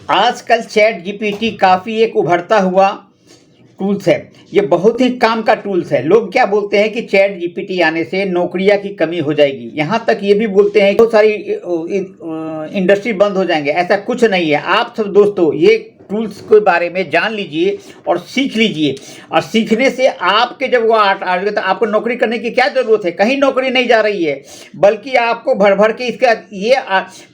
आजकल chat GPT काफ़ी एक उभरता हुआ टूल्स है। ये बहुत ही काम का टूल्स है। लोग क्या बोलते हैं कि चैट जीपीटी आने से नौकरियां की कमी हो जाएगी, यहाँ तक ये भी बोलते हैं कि बहुत सारी इंडस्ट्री बंद हो जाएंगे। ऐसा कुछ नहीं है। आप सब दोस्तों ये टूल्स के बारे में जान लीजिए और सीख लीजिए, और सीखने से आपके जब वो आएगा तो आपको नौकरी करने की क्या ज़रूरत है। कहीं नौकरी नहीं जा रही है, बल्कि आपको भर भर के इसका ये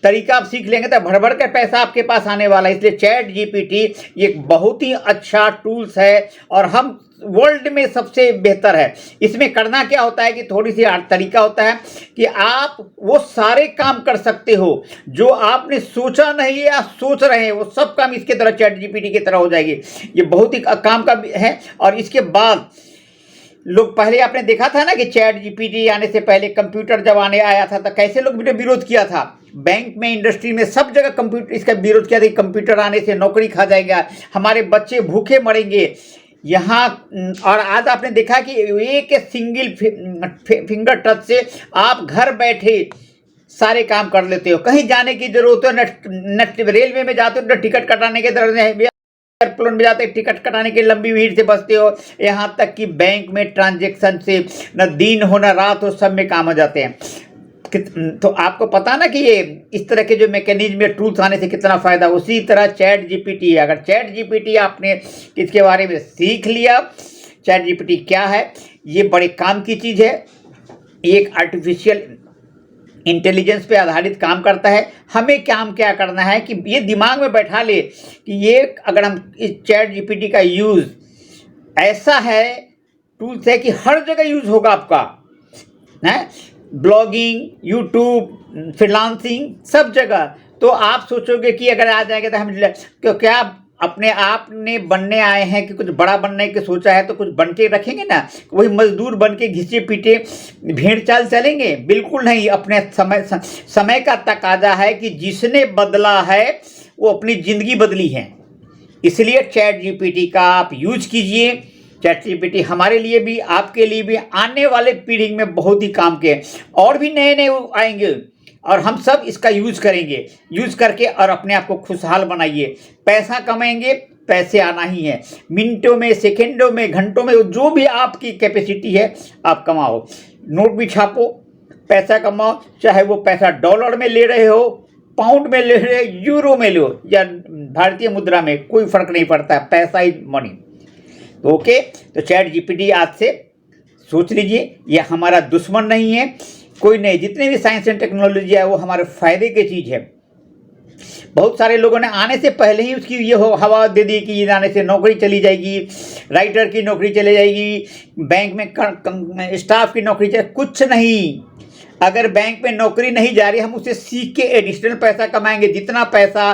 तरीका आप सीख लेंगे तो भर भर के पैसा आपके पास आने वाला है। इसलिए चैट जीपीटी ये बहुत ही अच्छा टूल्स है और हम वर्ल्ड में सबसे बेहतर है। इसमें करना क्या होता है कि थोड़ी सी तरीका होता है कि आप वो सारे काम कर सकते हो जो आपने सोचा नहीं है या सोच रहे हैं, वो सब काम इसके तरह चैट जीपीटी की तरह हो जाएगी। ये बहुत ही काम का है। और इसके बाद लोग पहले आपने देखा था ना कि चैट जीपीटी आने से पहले कंप्यूटर जब आने आया था तो कैसे लोग विरोध किया था। बैंक में, इंडस्ट्री में, सब जगह कंप्यूटर इसका विरोध किया था कि कंप्यूटर आने से नौकरी खा जाएगा, हमारे बच्चे भूखे मरेंगे यहाँ। और आज आपने देखा कि एक सिंगल फिंगर टच से आप घर बैठे सारे काम कर लेते हो। कहीं जाने की जरूरत है न रेलवे में जाते हो न टिकट कटाने के जरूरत है, एयरप्लेन में जाते टिकट कटाने की लंबी भीड़ से बचते हो। यहाँ तक कि बैंक में ट्रांजैक्शन से न दिन हो न रात हो, सब में काम हो जाते हैं। तो आपको पता ना कि ये इस तरह के जो मैकेनिज्म या टूल्स आने से कितना फ़ायदा। उसी तरह चैट जीपीटी है। अगर चैट जीपीटी आपने इसके बारे में सीख लिया, चैट जीपीटी क्या है, ये बड़े काम की चीज़ है। एक आर्टिफिशियल इंटेलिजेंस पे आधारित काम करता है। हमें काम क्या करना है कि ये दिमाग में बैठा ले कि ये अगर हम इस चैट जीपीटी का यूज़ ऐसा है, टूल्स है कि हर जगह यूज़ होगा आपका, है ब्लॉगिंग, यूट्यूब, फ्रीलांसिंग, सब जगह। तो आप सोचोगे कि अगर आ जाएगा तो हम क्या अपने आप ने बनने आए हैं कि कुछ बड़ा बनने की सोचा है तो कुछ बन के रखेंगे ना। वही मजदूर बन के घिसे पीटे भेड़ चाल चलेंगे? बिल्कुल नहीं। अपने समय का तकाजा है कि जिसने बदला है वो अपनी ज़िंदगी बदली है। इसलिए चैट जीपीटी का आप यूज कीजिए। चैट जीपीटी हमारे लिए भी, आपके लिए भी, आने वाले पीढ़ी में बहुत ही काम के हैं। और भी नए नए आएंगे और हम सब इसका यूज़ करेंगे। यूज़ करके और अपने आप को खुशहाल बनाइए। पैसा कमाएंगे, पैसे आना ही है। मिनटों में, सेकंडों में, घंटों में, जो भी आपकी कैपेसिटी है आप कमाओ। नोट भी छापो, पैसा कमाओ। चाहे वो पैसा डॉलर में ले रहे हो, पाउंड में ले रहे, यूरो में लो या भारतीय मुद्रा में, कोई फर्क नहीं पड़ता। पैसा इज मनी। तो ओके, तो चैट जीपीटी आज से सोच लीजिए, ये हमारा दुश्मन नहीं है, कोई नहीं। जितने भी साइंस एंड टेक्नोलॉजी है वो हमारे फायदे की चीज़ है। बहुत सारे लोगों ने आने से पहले ही उसकी ये हवा दे दी कि ये आने से नौकरी चली जाएगी, राइटर की नौकरी चली जाएगी, बैंक में स्टाफ की नौकरी चले। कुछ नहीं। अगर बैंक में नौकरी नहीं जा रही, हम उसे सीख के एडिशनल पैसा कमाएंगे। जितना पैसा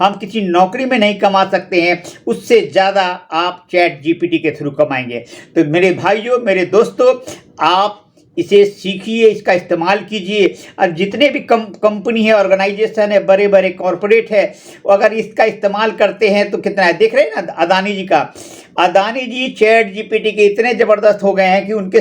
हम किसी नौकरी में नहीं कमा सकते हैं, उससे ज़्यादा आप चैट जीपीटी के थ्रू कमाएंगे। तो मेरे भाइयों, मेरे दोस्तों, आप इसे सीखिए, इसका इस्तेमाल कीजिए। और जितने भी कंपनी है, ऑर्गेनाइजेशन है, बड़े बड़े कॉरपोरेट है, अगर इसका इस्तेमाल करते हैं तो कितना है। देख रहे हैं ना अदानी जी का। अदानी जी चैट जीपीटी के इतने ज़बरदस्त हो गए हैं कि उनके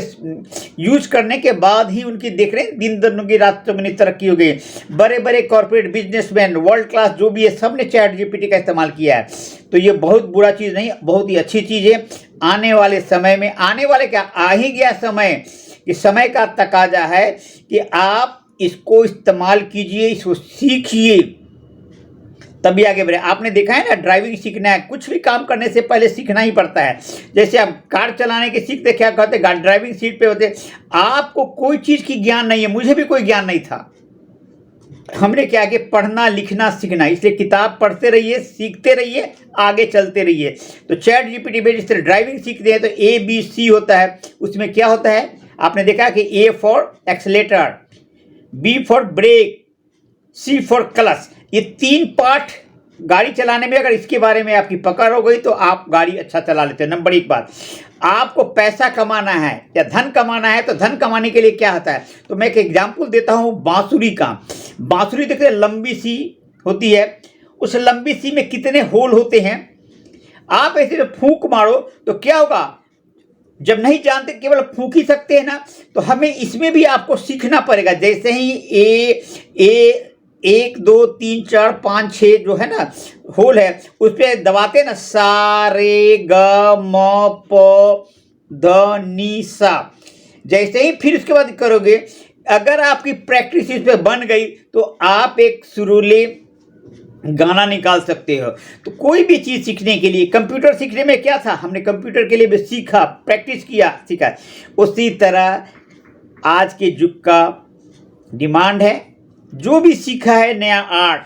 यूज करने के बाद ही उनकी देख रहे हैं दिन दुगनी रात चौगुनी तरक्की हो गई। बड़े बड़े कॉरपोरेट बिजनेसमैन, वर्ल्ड क्लास जो भी है, सब ने चैट जीपीटी का इस्तेमाल किया है। तो ये बहुत बुरा चीज़ नहीं, बहुत ही अच्छी चीज़ है। आने वाले समय में, आने वाले क्या, आ ही गया समय, कि समय का तकाजा है कि आप इसको इस्तेमाल कीजिए, इसको सीखिए, तभी आगे बढ़े। आपने देखा है ना, ड्राइविंग सीखना है, कुछ भी काम करने से पहले सीखना ही पड़ता है। जैसे आप कार चलाने की सीखते, क्या कहते, ड्राइविंग सीट पे होते। आपको कोई चीज़ की ज्ञान नहीं है, मुझे भी कोई ज्ञान नहीं था। हमने क्या कि पढ़ना, लिखना, सीखना। इसलिए किताब पढ़ते रहिए, सीखते रहिए, आगे चलते रहिए। तो चैट जीपीटी पे जिस तरह ड्राइविंग सीखते हैं तो ABC होता है, उसमें क्या होता है, आपने देखा कि A for accelerator, B for brake, C for clutch. ये 3 पार्ट गाड़ी चलाने में, अगर इसके बारे में आपकी पकड़ हो गई तो आप गाड़ी अच्छा चला लेते हो। नंबर 1 बात, आपको पैसा कमाना है या धन कमाना है तो धन कमाने के लिए क्या होता है। तो मैं एक एग्जाम्पल देता हूँ बांसुरी का। बांसुरी देखते लंबी सी होती है, उस लंबी सी में कितने होल होते हैं। आप ऐसे फूंक मारो तो क्या होगा, जब नहीं जानते केवल फूंक ही सकते हैं ना, तो हमें इसमें भी आपको सीखना पड़ेगा। जैसे ही 1 2 3 4 5 6 जो है ना होल है, उस पर दबाते ना, सा रे ग म प ध नी सा, जैसे ही फिर उसके बाद करोगे, अगर आपकी प्रैक्टिस इस पे बन गई तो आप एक सुरीले गाना निकाल सकते हो। तो कोई भी चीज़ सीखने के लिए, कंप्यूटर सीखने में क्या था, हमने कंप्यूटर के लिए भी सीखा, प्रैक्टिस किया, सीखा। उसी तरह आज के युग का डिमांड है, जो भी सीखा है नया आर्ट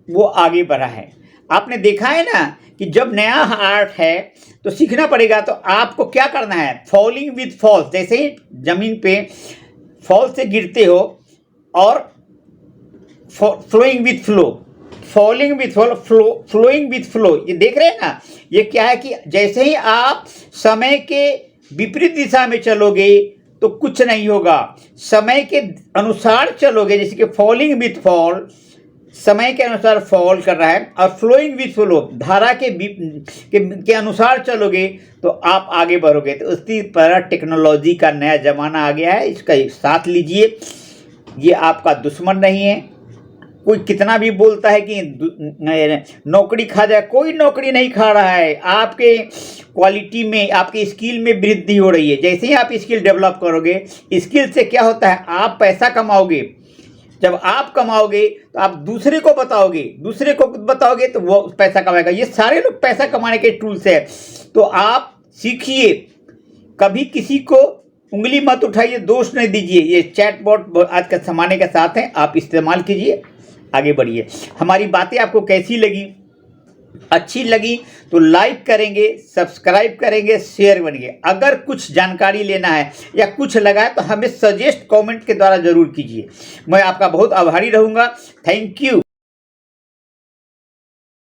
वो आगे बढ़ा है। आपने देखा है ना कि जब नया आर्ट है तो सीखना पड़ेगा। तो आपको क्या करना है, फॉलिंग विथ फॉल्स, जैसे ही जमीन पे फॉल से गिरते हो, और flowing with flow, falling with fall, flowing with flow, ये देख रहे हैं ना। ये क्या है कि जैसे ही आप समय के विपरीत दिशा में चलोगे तो कुछ नहीं होगा, समय के अनुसार चलोगे, जैसे कि फॉलिंग विथ फॉल, समय के अनुसार फॉल कर रहा है, और फ्लोइंग विथ फ्लो, धारा के अनुसार चलोगे तो आप आगे बढ़ोगे। तो उसी तरह टेक्नोलॉजी का नया ज़माना आ गया है, इसका साथ लीजिए। ये आपका दुश्मन नहीं है। कोई कितना भी बोलता है कि नौकरी खा जाए, कोई नौकरी नहीं खा रहा है। आपके क्वालिटी में, आपके स्किल में वृद्धि हो रही है। जैसे ही आप स्किल डेवलप करोगे, स्किल से क्या होता है, आप पैसा कमाओगे। जब आप कमाओगे तो आप दूसरे को बताओगे, दूसरे को बताओगे तो वो पैसा कमाएगा। ये सारे लोग पैसा कमाने के टूल्स है। तो आप सीखिए, कभी किसी को उंगली मत उठाइए, दोष नहीं दीजिए। ये चैटबॉट आज के ज़माने के साथ हैं, आप इस्तेमाल कीजिए, आगे बढ़िए। हमारी बातें आपको कैसी लगी, अच्छी लगी तो लाइक करेंगे, सब्सक्राइब करेंगे, शेयर करेंगे। अगर कुछ जानकारी लेना है या कुछ लगा है तो हमें सजेस्ट कमेंट के द्वारा ज़रूर कीजिए। मैं आपका बहुत आभारी रहूँगा। Thank you.